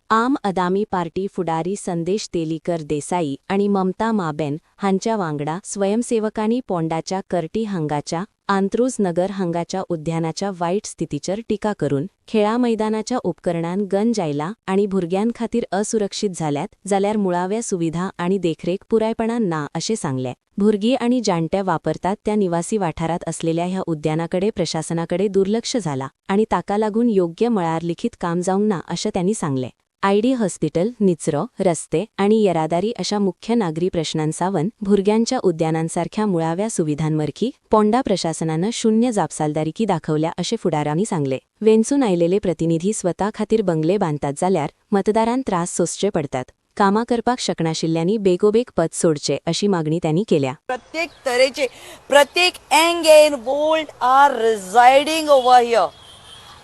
आम आदमी पार्टी फुडारी संदेश तेलीकर देसाई आणि ममता माबेन हांच्या वांगडा स्वयंसेवकांनी पोंडाच्या कर्टी हांगाच्या आंत्रूज नगर हांगाच्या उद्यानाच्या वाईट स्थितीचेर टिका करून खेळा मैदानाच्या उपकरणांत गंज आयला आणि भुरग्यांखातीर असुरक्षीत झाल्यात जाल्यार मुळाव्या सुविधा आणि देखरेख पुरायपणान ना अशें सांगले। भुरगीं आणि जाणटे वापरतात त्या निवासी वाठारात असलेल्या ह्या उद्यानाकडे प्रशासनाकडे दुर्लक्ष झाला आणि ताका लागून योग्य मळार लिखित काम जावंक ना अशें त्यांनी सांगले। आयडी हॉस्पिटल, निचरो, रस्ते आणि येरादारी अशा मुख्य नागरी प्रश्नांसावन भुरग्यांच्या उद्यानांसारख्या मुळाव्या सुविधांमरकी पोंडा प्रशासनानं शून्य जापसालदारकी दाखवल्या अशें फुडाऱ्यांनी सांगले। वेंचून आयलेले प्रतिनिधी स्वता खातीर बंगले बांदतात जाल्यार मतदारांक त्रास सोंसचे पडतात। कामां करपाक शकनाशिल्ल्यांनी बेगोबेग पद सोडचे अशी मागणी त्यांनी केल्या। प्रत्येक तरेचे प्रत्येक young and old are residing over here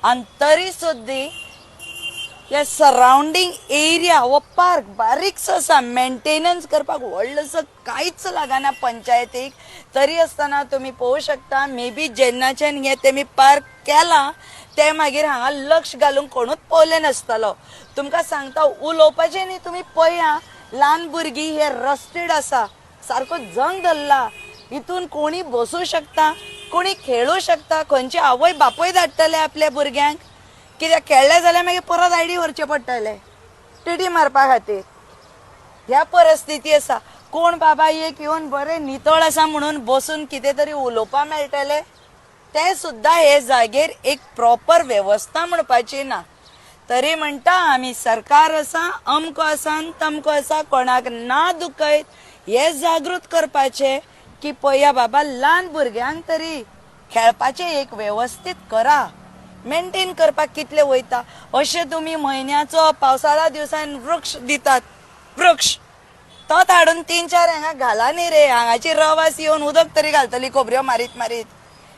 आणि तरी सुद्धा या सराउंडिंग एरिया व पार्क बारीकसो आसा, मेंटेनन्स करपाक व्हडलोसो कांयच लागना पंचायतीक। तरी आसतना तुम्ही पळोवंक शकता मे बी जेन्नाच्यान हे तेमी पार्क केला ते मागीर हांगा लक्ष घालूंक कोणूच पळोवलें नासतलो। तुमकां सांगता उलोवपाचें न्ही, तुमी पळया ल्हान भुरगीं हे रस्टेड आसा, सारको जंग धरला, हितून कोणी बसूं शकता, कोणी खेळूं शकता, खंयचे आवय बापूय धाडटले आपल्या भुरग्यांक, कित्याक खेळले जाल्यार मागीर परत आयडी व्हरचे पडटले टिटी मारपा खातीर। ह्या परिस्थिती आसा, कोण बाबा एक येवन बरें नितळ आसा म्हणून बसून कितें तरी उलोवपा मेळटले ते सुद्दां हे जागेर एक प्रॉपर वेवस्था म्हणपाची ना। तरी म्हणटा आमी सरकार आसा, अमको आसा तमको आसा, कोणाक ना दुखयत हे जागृत करपाचे की पळया बाबा ल्हान भुरग्यांक तरी खेळपाचे एक व्यवस्थित करा। मेंटेन करपाक कितले वयता अशें तुमी म्हयन्याचो पावसाळा दिवसान वृक्ष दितात, वृक्ष तो हाडून 3-4 हांगा घाला न्ही रे, हांगाची रवास येवन उदक तरी घालतली खोबऱ्यो मारीत मारीत,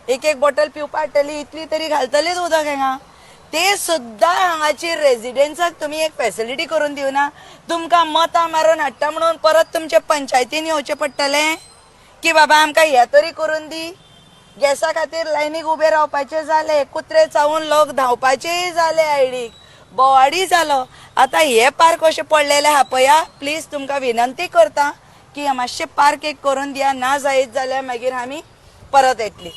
एक बॉटल पिवपा हाडटली इतली तरी घालतलीच उदक हांगा। ते सुद्दां हांगाची रेजिडेंट्साक तुमी एक फॅसिलिटी करून दिवना। तुमकां मतां मारून हाडटा म्हणून परत तुमचे पंचायतीन येवचें पडटलें की बाबा आमकां हे तरी करून दी। गॅसा खातीर लायनीक उबे रावपाचे जाले, कुत्रे चावून लोक धांवपाचेय जाले, आयडीक बोवाडी जालो। आता हे पार्क अशें पडलेले आहा पळया, प्लीज तुमकां विनंती करता की मातशें पार्क एक करून दिया, ना जायत जाल्यार मागीर आमी परत येतली।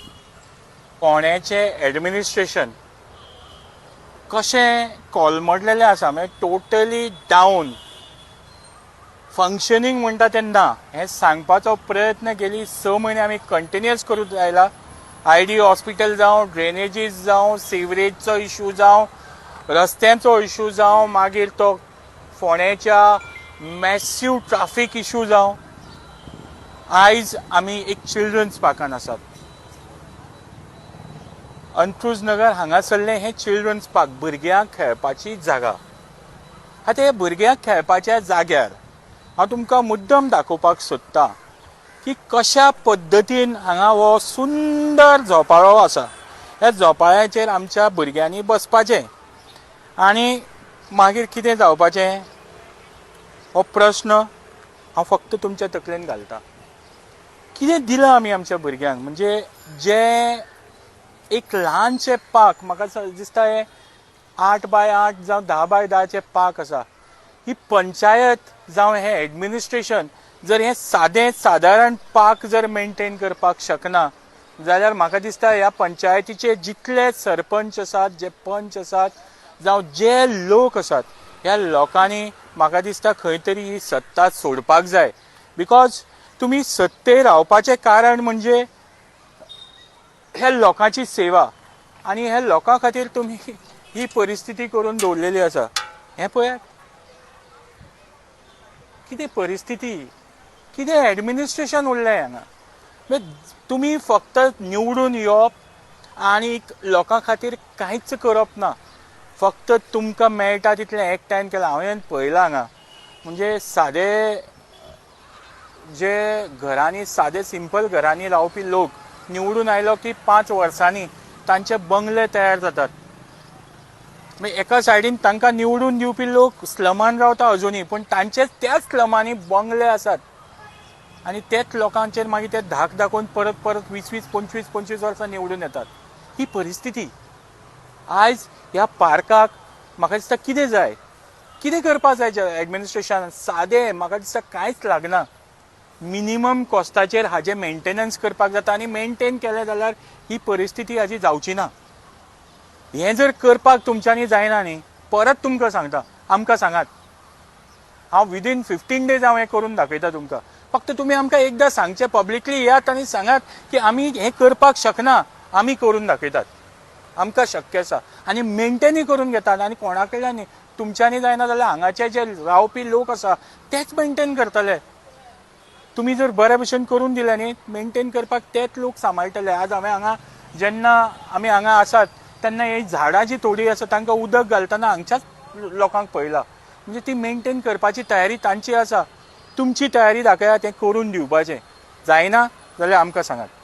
फोंड्याचे एडमिनिस्ट्रेशन कशें कोलमडलेलें आसा, म्हणजे टोटली डावन, फंक्शनींग म्हणटा तेन्ना हें सांगपाचो प्रयत्न केली 6 म्हयने आमी कंटिन्युअस करूंक आयला। आयडी हॉस्पिटल जावं, ड्रेनेजीस जावं, सिवरेजचो इशू जावं, रस्त्यांचो इशू जावं, मागीर तो फोंड्याच्या मॅसिव्ह ट्राफीक इशू जावं, आयज आमी एक चिल्ड्रन्स पार्कान आसात। अंत्रूज नगर हांगासरलें हें चिल्ड्रन्स पार्क, भुरग्यांक खेळपाची जागा। आतां हे भुरग्यांक खेळपाच्या जाग्यार हांव तुमकां मुद्दम दाखोवपाक सोदतां की कशा पद्दतीन हांगा हो सुंदर झोपाळो आसा। ह्या झोपाळ्याचेर आमच्या भुरग्यांनी बसपाचें आनी मागीर कितें जावपाचें हो प्रश्न हांव फक्त तुमच्या तकलेन घालतां। कितें दिलां आमी आमच्या भुरग्यांक, म्हणजे जे एक ल्हानशें पार्क, म्हाका दिसता हे 8x8 जावं 10x10 पार्क आसा, ही पंचायत जावं हे एडमिनिस्ट्रेशन जर हे सादारण पार्क जर मेंटेन करपाक शकना जाल्यार म्हाका दिसता ह्या पंचायतीचे जितले सरपंच आसात, जे पंच आसात, जावं जे लोक आसात, ह्या लोकांनी म्हाका दिसता खंय तरी ही सत्ता सोडपाक जाय। बिकॉज तुमी सत्तेर रावपाचें कारण म्हणजे ह्या लोकांची सेवा, आनी ह्या लोकां खातीर तुमी ही परिस्थिती करून दवरलेली आसा। हें पळयात कितें परिस्थिती, कितें एडमिनिस्ट्रेशन उरलें हांगा। तुमी फक्त निवडून येवप आनी लोकां खातीर कांयच करप ना, फक्त तुमकां मेळटा तितलें एकठांय केलां। हांवें पळयलां हांगा, म्हणजे सादे जे घरांनी, सादे सिंपल घरांनी रावपी लोक निवडून आयलो की 5 वर्सांनी तांचे बंगले तयार जातात। एका सायडीन तांकां निवडून दिवपी लोक स्लमान रावता अजुनी, पण तांचेच त्याच स्लमांनी बंगले आसात आनी तेच लोकांचेर मागीर ते धाक दाखोवन परत परत 20-25 वर्सां निवडून येतात। ही परिस्थिती आयज ह्या पार्काक म्हाका दिसता कितें जाय, कितें करपा जाय एडमिनिस्ट्रेशन सादें म्हाका दिसता कांयच लागना मिनिमम कॉस्टाचेर हाजे मेंटेनन्स करपाक जाता आनी मेंटेन केलें जाल्यार ही परिस्थिती हाजी जावची ना हें जर करपाक तुमच्यांनी जायना न्ही परत तुमकां सांगता आमकां सांगात हांव विदीन 15 days हांव हें करून दाखयता तुमकां फक्त तुमी आमकां एकदां सांगचें पब्लिकली येयात आनी सांगात की आमी हें करपाक शकना आमी करून दाखयतात आमकां शक्य आसा आनी मेंटेनूय करून घेतात आनी कोणा कडल्यान न्ही तुमच्यांनी जायना जाल्यार हांगाचे जे रावपी लोक आसा तेच मेंटेन करतले तुम्ही जर बऱ्या भशेन करून दिले न्ही मेंटेन करपाक तेच लोक सांबाळटले आज हांवें हांगा जेन्ना आमी हांगा आसात तेन्ना ही झाडां जी थोडी आसा तांकां उदक घालतना हांगच्याच लोकांक पळयलां म्हणजे ती मेंटेन करपाची तयारी तांची आसा तुमची तयारी दाखयात हें करून दिवपाचें जायना जाल्यार आमकां सांगात